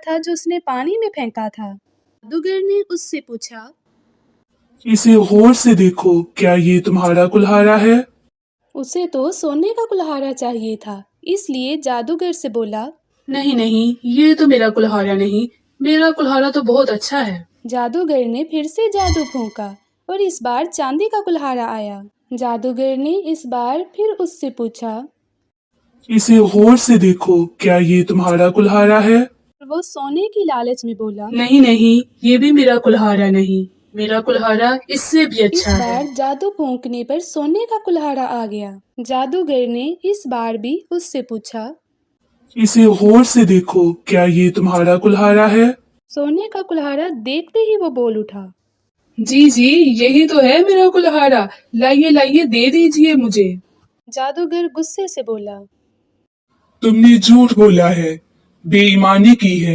था जो उसने पानी में फेंका था। जादूगर ने उससे पूछा, इसे गौर से देखो, क्या ये तुम्हारा कुल्हाड़ा है? उसे तो सोने का कुल्हाड़ा चाहिए था, इसलिए जादूगर से बोला। नहीं नहीं, ये तो मेरा कुल्हाड़ा नहीं, मेरा कुल्हाड़ा तो बहुत अच्छा है। जादूगर ने फिर से जादू फूंका और इस बार चांदी का कुल्हाड़ा आया। जादूगर ने इस बार फिर उससे पूछा। इसे गौर से देखो, क्या ये तुम्हारा कुल्हाड़ा है? वो सोने की लालच में बोला। नहीं नहीं, ये भी मेरा कुल्हाड़ा नहीं, मेरा कुल्हाड़ा इससे भी इस अच्छा है। बार जादू फूंकने पर सोने का कुल्हाड़ा आ गया। जादूगर ने इस बार भी उससे पूछा। इसे गौर से देखो, क्या ये तुम्हारा कुल्हाड़ा है? सोने का कुल्हाड़ा देखते ही वो बोल उठा। जी जी, यही तो है मेरा कुल्हाड़ा, लाइए लाइए दे दीजिए मुझे। जादूगर गुस्से से बोला। तुमने झूठ बोला है, बेईमानी की है।